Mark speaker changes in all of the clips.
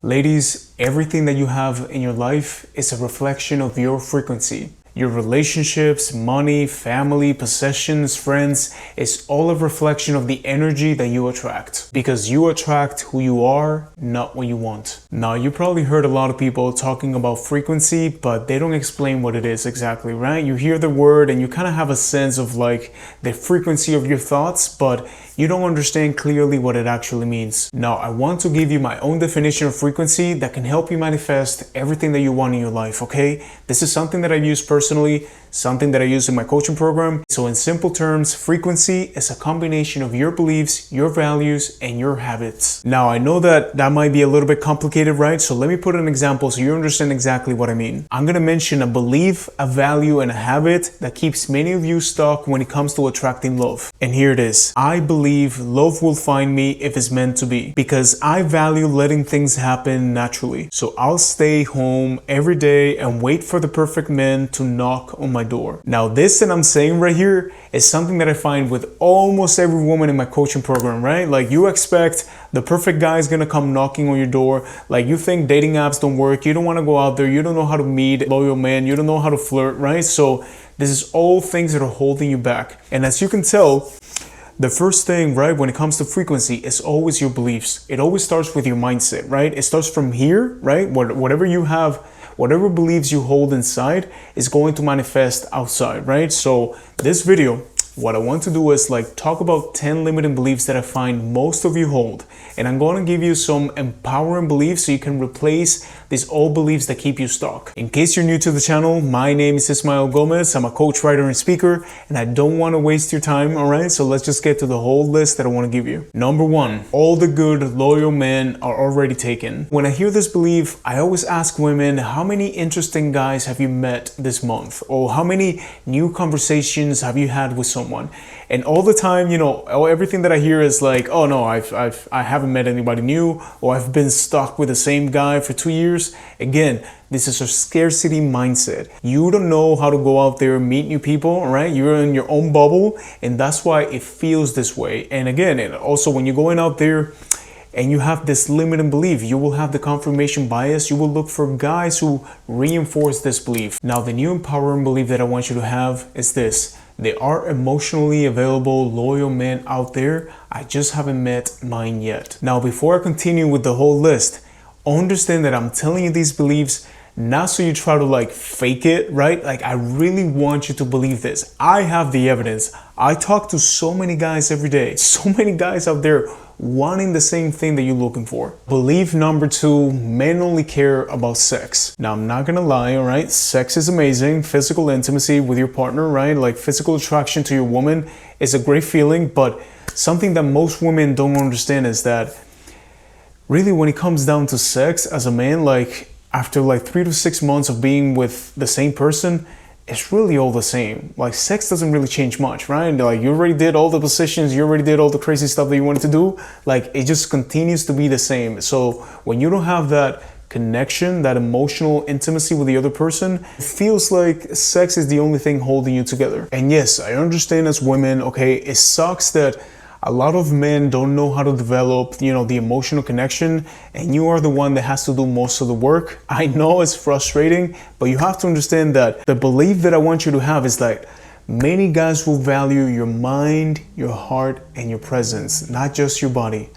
Speaker 1: Ladies, everything that you have in your life is a reflection of your frequency. Your relationships, money, family, possessions, friends, is all a reflection of the energy that you attract. Because you attract who you are, not what you want. Now, you probably heard a lot of people talking about frequency, but they don't explain what it is exactly, right? You hear the word and you kind of have a sense of like the frequency of your thoughts, but you don't understand clearly what it actually means. Now, I want to give you my own definition of frequency that can help you manifest everything that you want in your life, okay? This is something that I use personally, something that I use in my coaching program. So in simple terms, frequency is a combination of your beliefs, your values, and your habits. Now, I know that might be a little bit complicated, right? So let me put an example so you understand exactly what I mean. I'm gonna mention a belief, a value, and a habit that keeps many of you stuck when it comes to attracting love. And here it is. I believe love will find me if it's meant to be, because I value letting things happen naturally. So I'll stay home every day and wait for the perfect man to knock on my door. Now, this that I'm saying right here is something that I find with almost every woman in my coaching program, right? Like, you expect the perfect guy is gonna come knocking on your door. Like, you think dating apps don't work, you don't want to go out there, you don't know how to meet a loyal man, you don't know how to flirt, right? So this is all things that are holding you back. And as you can tell, the first thing, right, when it comes to frequency is always your beliefs. It always starts with your mindset, right? It starts from here, right? Whatever you have, whatever beliefs you hold inside is going to manifest outside, right? So this video, what I want to do is like talk about 10 limiting beliefs that I find most of you hold. And I'm going to give you some empowering beliefs so you can replace these old beliefs that keep you stuck. In case you're new to the channel, my name is Ismael Gomez. I'm a coach, writer, and speaker, and I don't want to waste your time, all right? So let's just get to the whole list that I want to give you. Number one, all the good, loyal men are already taken. When I hear this belief, I always ask women, how many interesting guys have you met this month? Or how many new conversations have you had with someone? And all the time, you know, everything that I hear is like, oh no, I haven't met anybody new, or I've been stuck with the same guy for 2 years. Again, this is a scarcity mindset. You don't know how to go out there and meet new people, right? You're in your own bubble, and that's why it feels this way. And again, and also when you're going out there and you have this limiting belief, you will have the confirmation bias. You will look for guys who reinforce this belief. Now, the new empowering belief that I want you to have is this: there are emotionally available, loyal men out there. I just haven't met mine yet. Now, before I continue with the whole list, understand that I'm telling you these beliefs not so you try to like fake it, right? Like, I really want you to believe this. I have the evidence. I talk to so many guys every day, so many guys out there wanting the same thing that you're looking for. Belief number two, men only care about sex. Now, I'm not gonna lie, all right? Sex is amazing. Physical intimacy with your partner, right? Like, physical attraction to your woman is a great feeling, but something that most women don't understand is that really when it comes down to sex as a man, like after like 3 to 6 months of being with the same person, it's really all the same. Like, sex doesn't really change much, right? Like, you already did all the positions, you already did all the crazy stuff that you wanted to do. Like, it just continues to be the same. So when you don't have that connection, that emotional intimacy with the other person, it feels like sex is the only thing holding you together. And yes, I understand as women, okay, it sucks that a lot of men don't know how to develop, you know, the emotional connection, and you are the one that has to do most of the work. I know it's frustrating, but you have to understand that the belief that I want you to have is that many guys will value your mind, your heart, and your presence, not just your body.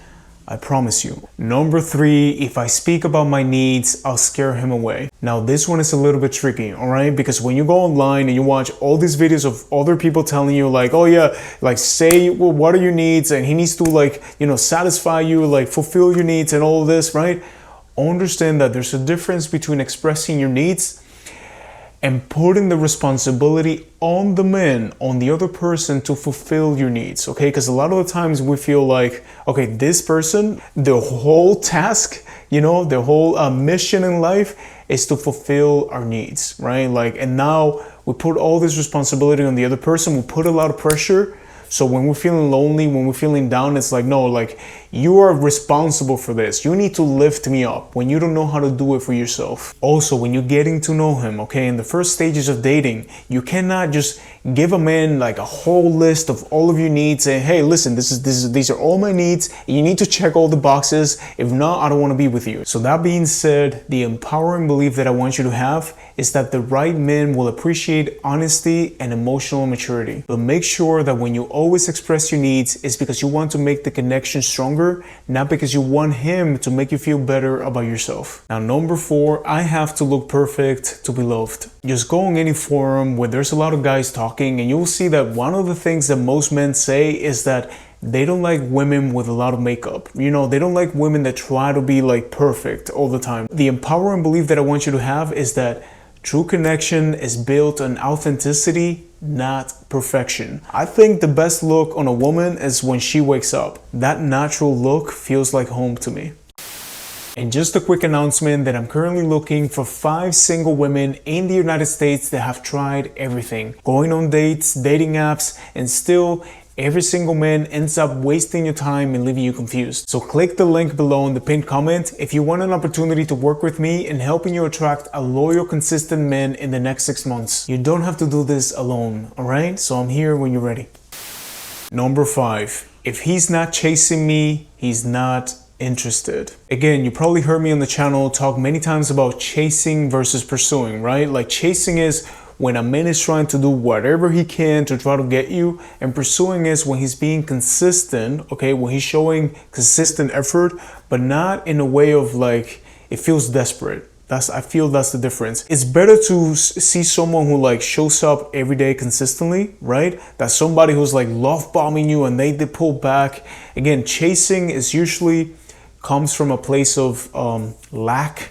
Speaker 1: I promise you. Number three, if I speak about my needs, I'll scare him away. Now, this one is a little bit tricky, all right? Because when you go online and you watch all these videos of other people telling you like, oh yeah, like say, well, what are your needs? And he needs to like, you know, satisfy you, like fulfill your needs and all of this, right? Understand that there's a difference between expressing your needs and putting the responsibility on the man, on the other person, to fulfill your needs, okay? Because a lot of the times we feel like, okay, this person, the whole task, you know, the whole mission in life is to fulfill our needs, right? Like, and now we put all this responsibility on the other person. We put a lot of pressure. So when we're feeling lonely, when we're feeling down, it's like, no, like you are responsible for this. You need to lift me up when you don't know how to do it for yourself. Also, when you're getting to know him, okay, in the first stages of dating, you cannot just give a man like a whole list of all of your needs and hey, listen, these are all my needs. You need to check all the boxes. If not, I don't want to be with you. So that being said, the empowering belief that I want you to have is that the right man will appreciate honesty and emotional maturity. But make sure that when you always express your needs, it's because you want to make the connection stronger, not because you want him to make you feel better about yourself. Now, number 4, I have to look perfect to be loved. Just go on any forum where there's a lot of guys talking and you'll see that one of the things that most men say is that they don't like women with a lot of makeup. You know, they don't like women that try to be like perfect all the time. The empowering belief that I want you to have is that true connection is built on authenticity, not perfection. I think the best look on a woman is when she wakes up. That natural look feels like home to me. And just a quick announcement that I'm currently looking for 5 single women in the United States that have tried everything. Going on dates, dating apps, and still every single man ends up wasting your time and leaving you confused. So click the link below in the pinned comment if you want an opportunity to work with me in helping you attract a loyal, consistent man in the next 6 months. You don't have to do this alone, alright? So I'm here when you're ready. Number 5. If he's not chasing me, he's not interested. Again, you probably heard me on the channel talk many times about chasing versus pursuing, right? Like chasing is when a man is trying to do whatever he can to try to get you, and pursuing is when he's being consistent, okay, when he's showing consistent effort, but not in a way of like, it feels desperate. I feel that's the difference. It's better to see someone who like shows up every day consistently, right? That's somebody who's like love bombing you and they pull back. Again, chasing is usually comes from a place of lack,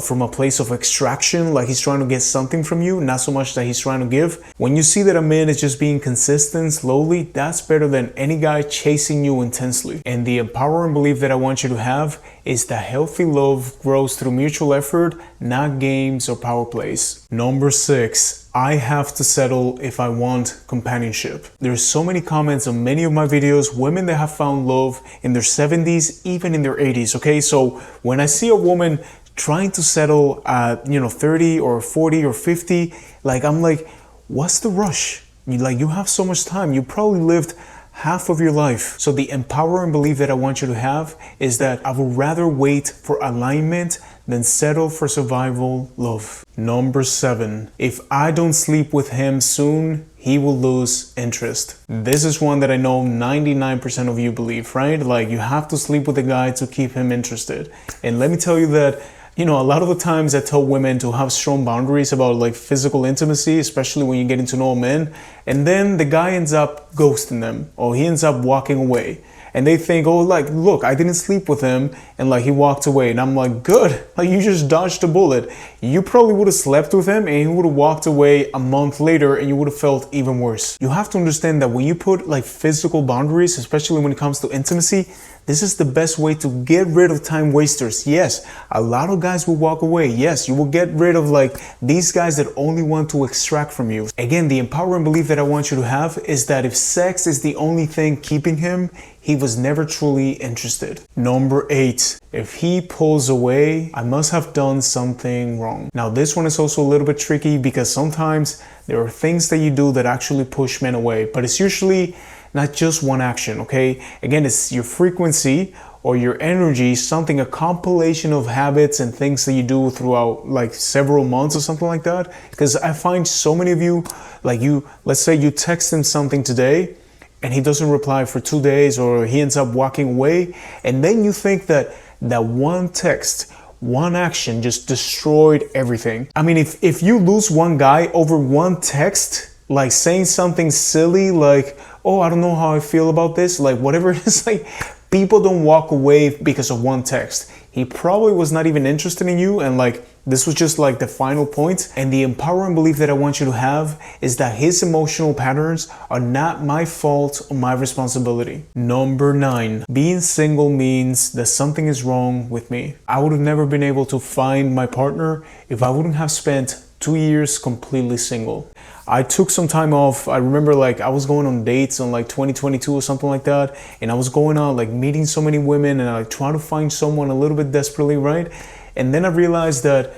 Speaker 1: from a place of extraction, like he's trying to get something from you, not so much that he's trying to give. When you see that a man is just being consistent, slowly, that's better than any guy chasing you intensely. And the empowering belief that I want you to have is that healthy love grows through mutual effort, not games or power plays. Number 6. I have to settle if I want companionship. There's so many comments on many of my videos, women that have found love in their 70s, even in their 80s, okay? So when I see a woman trying to settle at 30 or 40 or 50, like I'm like, what's the rush? You have so much time. You probably lived half of your life. So the empowering belief that I want you to have is that I would rather wait for alignment than settle for survival love. Number 7, if I don't sleep with him soon, he will lose interest. This is one that I know 99% of you believe, right? Like you have to sleep with a guy to keep him interested. And let me tell you that a lot of the times I tell women to have strong boundaries about like physical intimacy, especially when you're getting to know a man, and then the guy ends up ghosting them or he ends up walking away. And they think, oh, like, look, I didn't sleep with him and like he walked away. And I'm like, good, like you just dodged a bullet. You probably would have slept with him and he would have walked away a month later and you would have felt even worse. You have to understand that when you put like physical boundaries, especially when it comes to intimacy, this is the best way to get rid of time wasters. Yes, a lot of guys will walk away. Yes, you will get rid of like these guys that only want to extract from you. Again, the empowering belief that I want you to have is that if sex is the only thing keeping him, he was never truly interested. Number 8, if he pulls away, I must have done something wrong. Now, this one is also a little bit tricky because sometimes there are things that you do that actually push men away, but it's usually not just one action, okay? Again, it's your frequency or your energy, a compilation of habits and things that you do throughout like several months or something like that. Because I find so many of you, like let's say you text him something today and he doesn't reply for 2 days or he ends up walking away. And then you think that one text, one action just destroyed everything. I mean, if you lose one guy over one text, like saying something silly like, oh, I don't know how I feel about this, like whatever it is, like people don't walk away because of one text. He probably was not even interested in you and like this was just like the final point. And the empowering belief that I want you to have is that his emotional patterns are not my fault or my responsibility. Number 9, being single means that something is wrong with me. I would have never been able to find my partner if I wouldn't have spent 2 years completely single. I took some time off. I remember like I was going on dates on like 2022 or something like that. And I was going out like meeting so many women and I like trying to find someone a little bit desperately, right? And then I realized that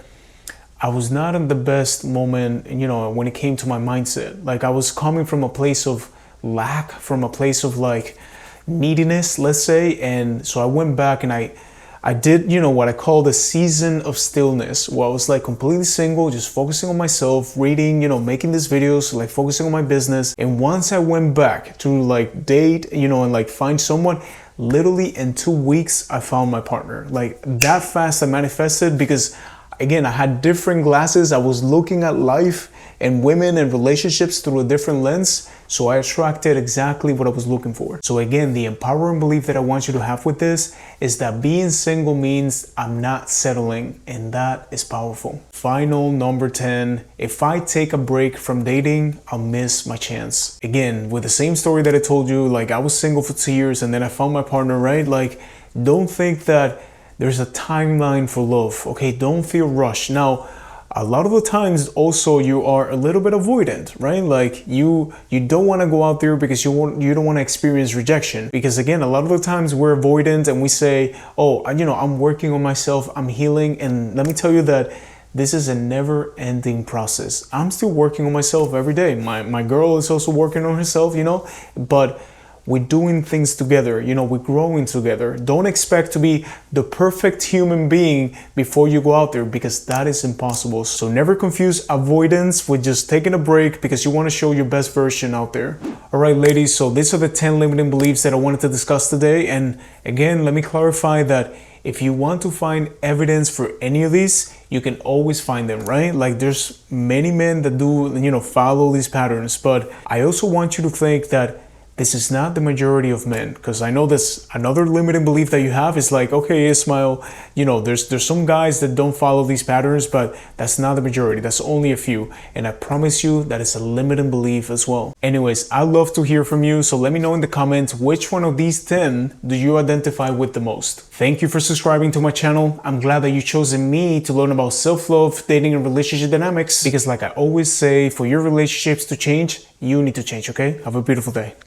Speaker 1: I was not in the best moment, you know, when it came to my mindset. Like I was coming from a place of lack, from a place of like neediness, let's say. And so I went back and I did, you know, what I call the season of stillness, where I was like completely single, just focusing on myself, reading, you know, making these videos, like focusing on my business. And once I went back to like date, you know, and like find someone, literally in 2 weeks, I found my partner. Like that fast I manifested because again, I had different glasses. I was looking at life and women and relationships through a different lens. So I attracted exactly what I was looking for. So again, the empowering belief that I want you to have with this is that being single means I'm not settling, and that is powerful. Final number 10, if I take a break from dating, I'll miss my chance. Again, with the same story that I told you, like I was single for 2 years and then I found my partner, right? Like, don't think that there's a timeline for love, okay? Don't feel rushed. Now, a lot of the times also you are a little bit avoidant, right? Like you don't want to go out there because you don't want to experience rejection. Because again, a lot of the times we're avoidant and we say, oh, you know, I'm working on myself, I'm healing. And let me tell you that this is a never-ending process. I'm still working on myself every day. My girl is also working on herself, you know, but we're doing things together, you know, we're growing together. Don't expect to be the perfect human being before you go out there, because that is impossible. So never confuse avoidance with just taking a break because you want to show your best version out there. All right, ladies, so these are the 10 limiting beliefs that I wanted to discuss today. And again, let me clarify that if you want to find evidence for any of these, you can always find them, right? Like there's many men that do, you know, follow these patterns. But I also want you to think that this is not the majority of men, because I know this another limiting belief that you have is like, okay, Ismael, you know, there's some guys that don't follow these patterns, but that's not the majority. That's only a few. And I promise you that is a limiting belief as well. Anyways, I'd love to hear from you. So let me know in the comments, which one of these 10 do you identify with the most? Thank you for subscribing to my channel. I'm glad that you chosen me to learn about self-love, dating, and relationship dynamics, because like I always say, for your relationships to change, you need to change, okay? Have a beautiful day.